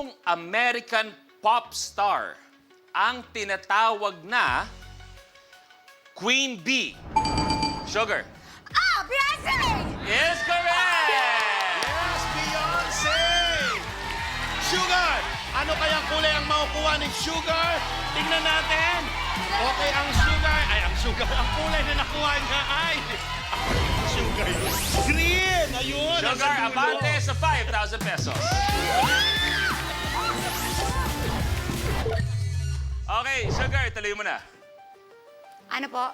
Sinong American pop star ang tinatawag na Queen Bee? Sugar. Beyonce! Is correct! Yes, Beyonce! Sugar! Ano kayang kulay ang makukuha ni Sugar? Tingnan natin. Okay, ang sugar. Ang kulay na nakuha niya ay... Sugar. Green! Ayun! Sugar, nasa dulo. abante sa 5,000 pesos. Okay, Sugar, tuloy mo na. Ano po?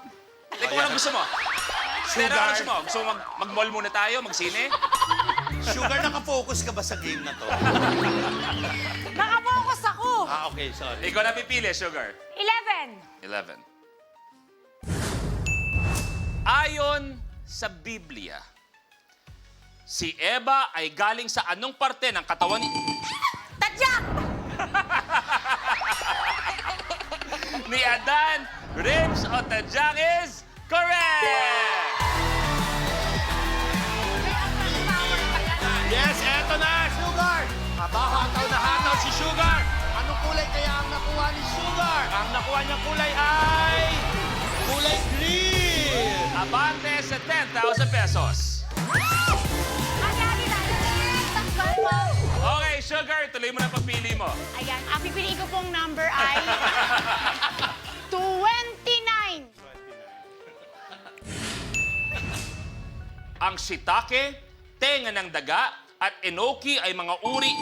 Teka, ano gusto mo? Pero ano gusto mo? Gusto mo mag-mall muna tayo? Magsine? Sugar, nakafocus ka ba sa game na to? Nakapokus ako! Okay, sorry. Ikaw na pipili, Sugar. 11. 11. Ayon sa Biblia, si Eva ay galing sa anong parte ng katawan Tadyak! ni Adan? Ribs o tadyang is correct! Yes, eto na, Sugar! Hataw na hataw si Sugar! Anong kulay kaya ang nakuha ni Sugar? Ang nakuha niyang kulay ay... kulay green! Abante sa 10,000 pesos. Okay, Sugar, tuloy mo na pagpili mo. Ayan, ang pipiliin ko pong number ay... 29. Ang shiitake, tenga ng daga, at enoki ay mga uri...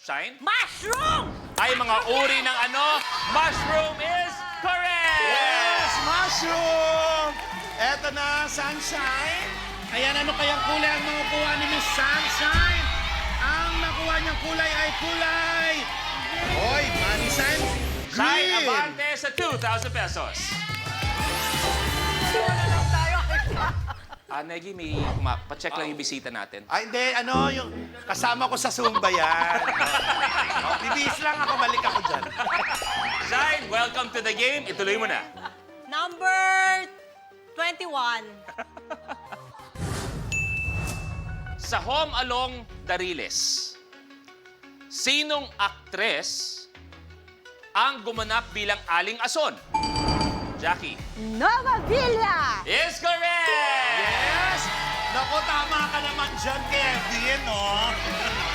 Shine? Mushroom! Ay mga uri ng ano? Mushroom is correct! Yes, mushroom! Eto na, sunshine. Ayan, ano kayang kulay ang makukuha ni Miss Sunshine? Ang nakuha niyang kulay ay kulay... Hoy, money sign, Shine, green! abante sa 2,000 pesos. Negi, may pa-check lang yung bisita natin. Ay, hindi, ano, yung kasama ko sa Zumba yan. Bibis lang ako, balik ako dyan. Shine, welcome to the game. Ituloy mo na. Number 21. Sa Home Along Dariles, sinong aktres ang gumanap bilang Aling Ason? Jackie. Nova Villa! Is correct! Yes! Naku, tama ka naman dyan, Kevin, no?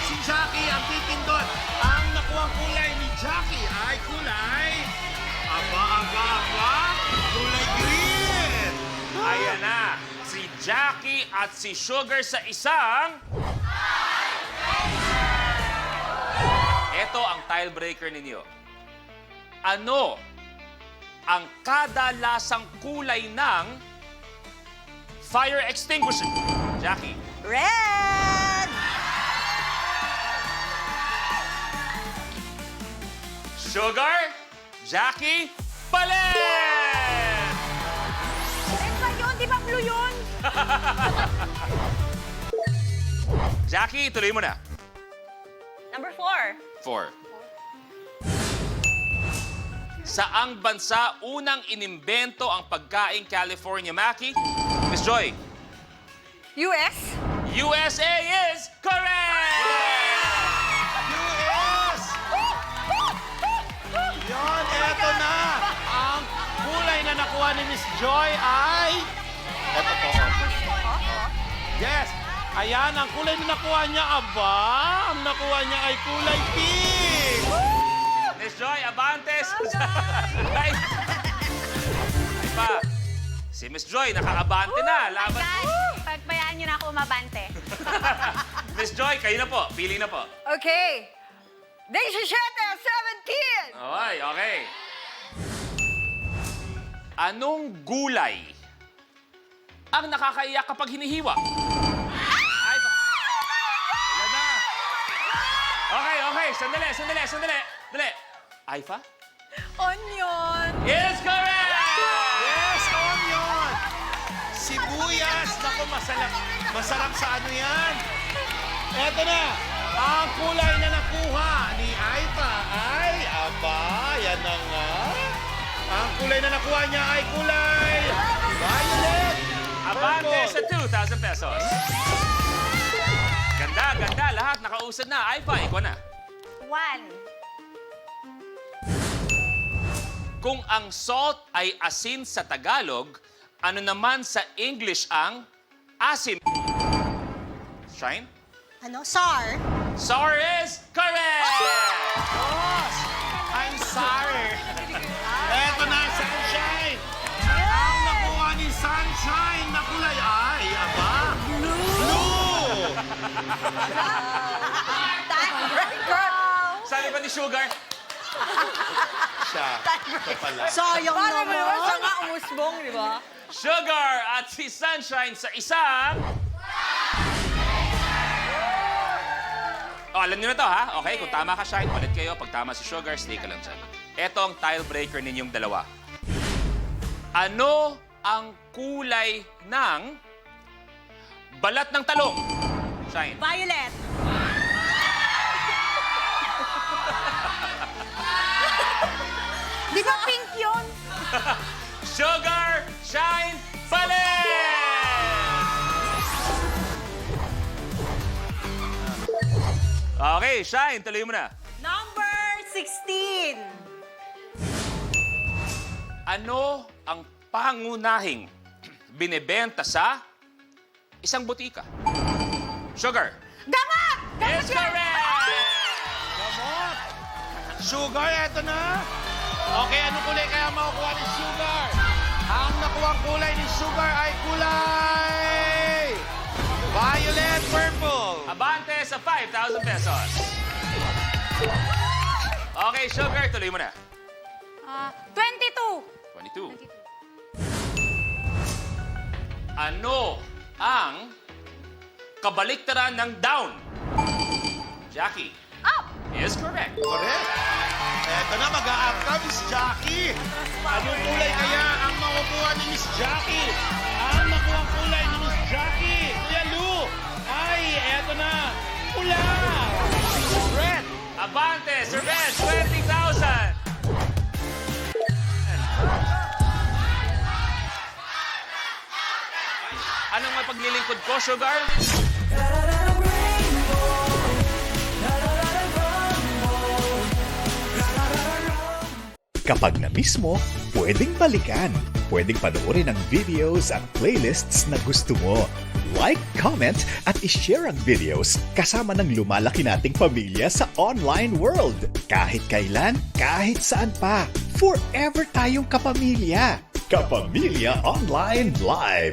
Si Jackie ang pipindot. Ang nakuha kulay ni Jackie ay kulay... Aba, kulay green! Ayan na, si Jackie at si Sugar sa isang... Ito ang tiebreaker ninyo. Ano ang kadalasang kulay ng fire extinguisher? Jackie. Red! Sugar, Jackie, palit! Red ba yun? Di ba blue yun? Jackie, tuloy mo na. Number 4. 4. Saang bansa unang inimbento ang pagkaing California Maki? Miss Joy. US? USA is correct! US! Yon, eto na! Ang kulay na nakuha ni Miss Joy ay... Eto po. Yes! Ayan, ang kulay na nakuha niya, aba! Ang nakuha niya ay kulay pink! Miss Joy, abantes! Ay pa! Si Miss Joy, naka-abante na. Laban. Pagbayaan niyo na ako umabante. Miss Joy, kayo na po. Pili na po. Okay. 17, 17! Okay, okay. Anong gulay ang nakakaiyak kapag hinihiwa? Ay, ayan na. Okay. Sandali. Dali. Aifa? Onion! Is correct! Yes, onion! Sibuyas! Naku, masarap sa ano yan? Eto na! Ang kulay na nakuha ni Aifa ay... Aba, yan na nga. Ang kulay na nakuha niya ay kulay... Violet! Abante Purple. sa 2,000 pesos. Ganda. Lahat nakausad na. Aifa, ikaw na. Kung ang salt ay asin sa Tagalog, ano naman sa English ang asin? Shine? Ano? SAR? Sour is correct! Boss! I'm sorry. Eto na, Sunshine! Ang nakuha ni Sunshine na kulay ay, aba? Blue! Sabi ba ni Sugar? Siya. Siya pala. Sayang Paano mo naman siya naman. nga umusbong, di ba? Sugar at si Sunshine sa isang... Oh, alam niyo na to, ha? Okay, kung tama ka, Shine, ulit kayo. Pag tama si Sugar, stay ka lang dyan. Ito ang tile breaker ninyong dalawa. Ano ang kulay ng balat ng talong? Shine. Violet. Di ba pink yun? Sugar, Shine, balik! Okay, Shine, tuloy mo na. Number 16. Ano ang pangunahing binebenta sa isang butika? Sugar. Gamot! Is correct! Gamot! Sugar, eto na. Okay, anong kulay kaya makukuha ni Sugar? Ang nakuha kulay ni Sugar ay kulay... Violet purple. Abante sa 5,000 pesos. Okay, Sugar, tuloy mo na. 22. 22. Ano ang kabaliktaran ng down? Jackie. Up! Is correct. Correct. Eto na, mag-a-up ka, Miss Jackie. Anong kulay kaya ang makukuha ni Miss Jackie? Ang nakuha kulay ni Miss Jackie, Kuya Lou, ay, eto na, pula. Red. Abante, Sir Ben, 20,000. Anong mapaglilingkod ko, Sugar? Kapag na-miss mo, pwedeng balikan. Pwedeng panoorin ang videos at playlists na gusto mo. Like, comment, at ishare ang videos kasama ng lumalaki nating pamilya sa online world. Kahit kailan, kahit saan pa. Forever tayong kapamilya. Kapamilya Online Live.